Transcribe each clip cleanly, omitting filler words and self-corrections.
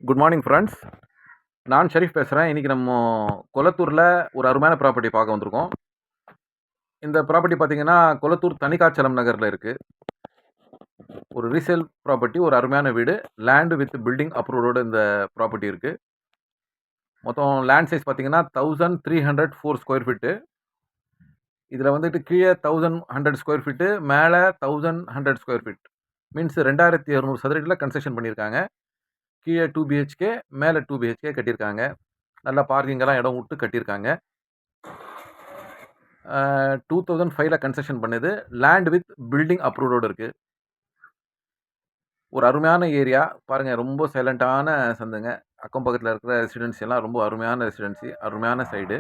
Good morning friends. நான் ஷெரீஃப் பேசுகிறேன். இன்றைக்கி நம்ம கொளத்தூரில் ஒரு அருமையான ப்ராப்பர்ட்டி பார்க்க வந்திருக்கோம். இந்த ப்ராப்பர்ட்டி பார்த்தீங்கன்னா கொளத்தூர் தனிக்காச்சலம் நகரில் இருக்குது. ஒரு ரீசேல் ப்ராப்பர்ட்டி, ஒரு அருமையான வீடு, லேண்டு வித் பில்டிங் அப்ரூவோட இந்த ப்ராப்பர்ட்டி இருக்குது. மொத்தம் லேண்ட் சைஸ் பார்த்தீங்கன்னா 1304 ஸ்கொயர் ஃபீட்டு. இதில் வந்துட்டு கீழே 1100 ஸ்கொயர் ஃபீட்டு, மேலே 1100 ஸ்கொயர் ஃபீட், மீன்ஸ் 2200 சதுரடியில் கன்ஸ்ட்ரக்ஷன் பண்ணியிருக்காங்க. கீழே 2 பிஹெச்கே, மேலே 2 பிஹெச்கே கட்டியிருக்காங்க. நல்லா பார்க்கிங்கெல்லாம் இடம் விட்டு கட்டியிருக்காங்க. 2005ல் கன்ஸ்ட்ரக்ஷன் பண்ணது. லேண்ட் வித் பில்டிங் அப்ரூவோடு இருக்குது. ஒரு அருமையான ஏரியா பாருங்கள். ரொம்ப சைலண்ட்டான சந்துங்க. அக்கம் பக்கத்தில் இருக்கிற ரெசிடென்சி எல்லாம் ரொம்ப அருமையான ரெசிடென்சி, அருமையான சைடு.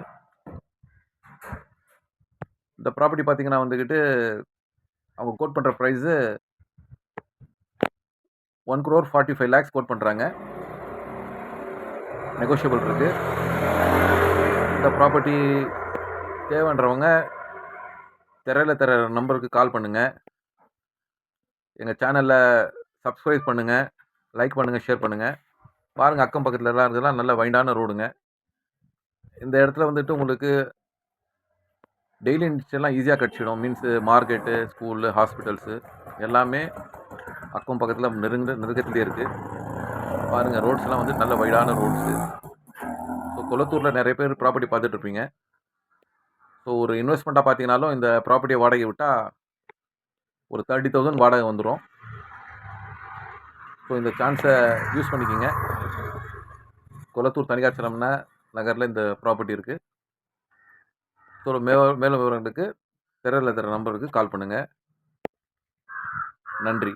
இந்த ப்ராப்பர்ட்டி பார்த்தீங்கன்னா வந்துக்கிட்டு அவங்க கோட் பண்ணுற ப்ரைஸு 1,45,00,000 கோட் பண்ணுறாங்க. நெகோஷியபிள் இருக்குது. இந்த ப்ராப்பர்ட்டி தேவைன்றவங்க திரையில் தர நம்பருக்கு கால் பண்ணுங்கள். எங்கள் சேனலில் சப்ஸ்கிரைப் பண்ணுங்கள், லைக் பண்ணுங்கள், ஷேர் பண்ணுங்கள். பாருங்கள், அக்கம் பக்கத்தில் எல்லாம் இருக்கிறதெல்லாம் நல்ல வைண்டான ரோடுங்க. இந்த இடத்துல வந்துட்டு உங்களுக்கு டெய்லி நீட்ஸ் எல்லாம் ஈஸியாக கிடச்சிடும். மீன்ஸு மார்க்கெட்டு, ஸ்கூலு, ஹாஸ்பிட்டல்ஸு எல்லாமே அக்கம் பக்கத்தில் நெருக்கத்திலே இருக்குது. பாருங்கள், ரோட்ஸ்லாம் வந்து நல்ல வைடான ரோட்ஸு. ஸோ கொளத்தூரில் நிறைய பேர் ப்ராப்பர்ட்டி பார்த்துட்ருப்பீங்க. ஸோ ஒரு இன்வெஸ்ட்மெண்ட்டாக பார்த்தீங்கன்னாலும் இந்த ப்ராப்பர்ட்டியை வாடகை விட்டால் ஒரு 30,000 வாடகை வந்துடும். ஸோ இந்த சான்ஸை யூஸ் பண்ணிக்கிங்க. கொளத்தூர் தனிக்காச்சலம் நகரில் இந்த ப்ராப்பர்ட்டி இருக்குது. ஸோ மேலும் விவரங்களுக்கு திரையில் தர நம்பருக்கு கால் பண்ணுங்கள். நன்றி.